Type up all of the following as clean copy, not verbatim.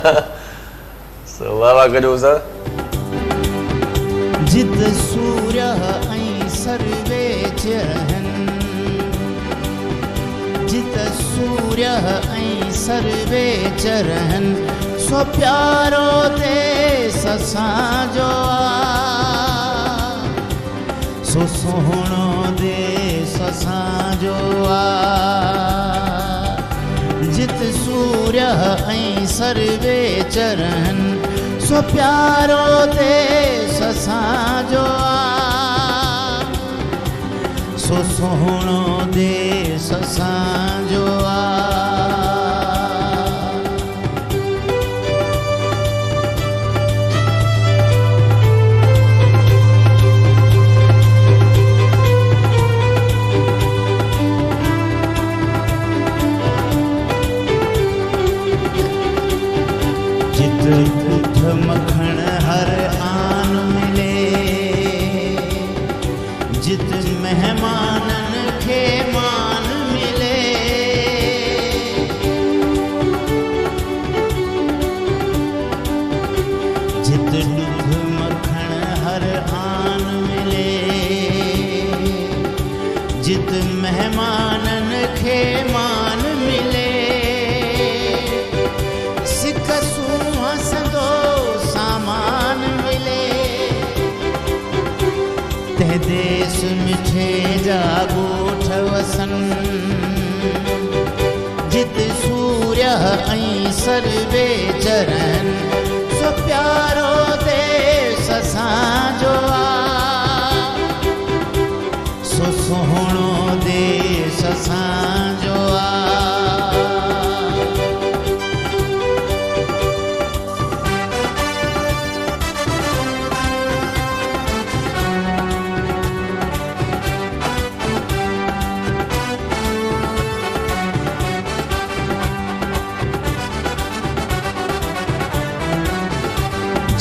वाह वाह कजो सर। जित सूर्य ऐं सर्वे चरहन, जित सूर्य ऐं सर्वे चरहन, सो प्यारो देश असांजो आ, सो सोहणो देश असांजो आ। जित सूर्य ऐं सर्वे चरहन, सो प्यारो देश असांजो आ, सो सोहणो देश असांजो आ। दूध मखण हर आन मिले, जित मेहमानन खे मान मिले। जित दूध मखण हर आन मिले, जित मेहमानन खे मान मिले। सिक हसंदो सामान मिले, ते देश मिठे जा गोठ वसन। जित सूर्य ऐं सर्वे चरहन, सो प्यारो देश असांजो आ, सो सोहणो देश असांजो आ।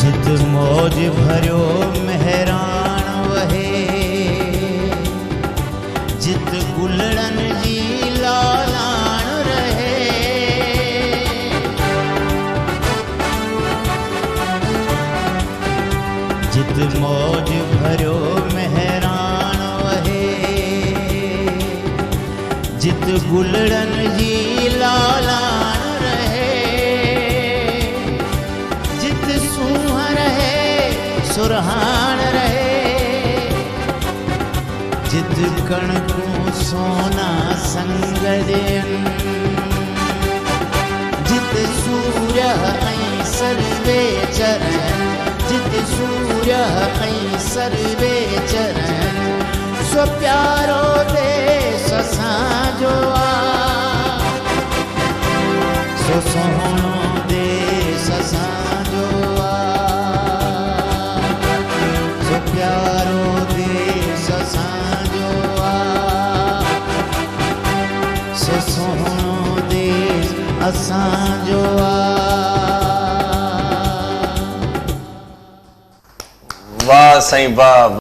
जित मौज भरियो मेहरान वहे, जित गुलड़न जी लालाण रहे। जित मौज भरियो मेहरान वहे, जित गुलड़न जी लालाण रहे। जित सूंह रहे सुरहान रहे, जित कणकूं सोना संग ॾियन। जित सूर्य ऐं सर्वे चरहन, जित सूर्य ऐं सर्वे चरहन, सो प्यारो देश असांजो आ, सो सोहणो देश असांजो आ, सो प्यारो देश असांजो आ, सो सोहणो देश असांजो आ। वाह साईं वाह।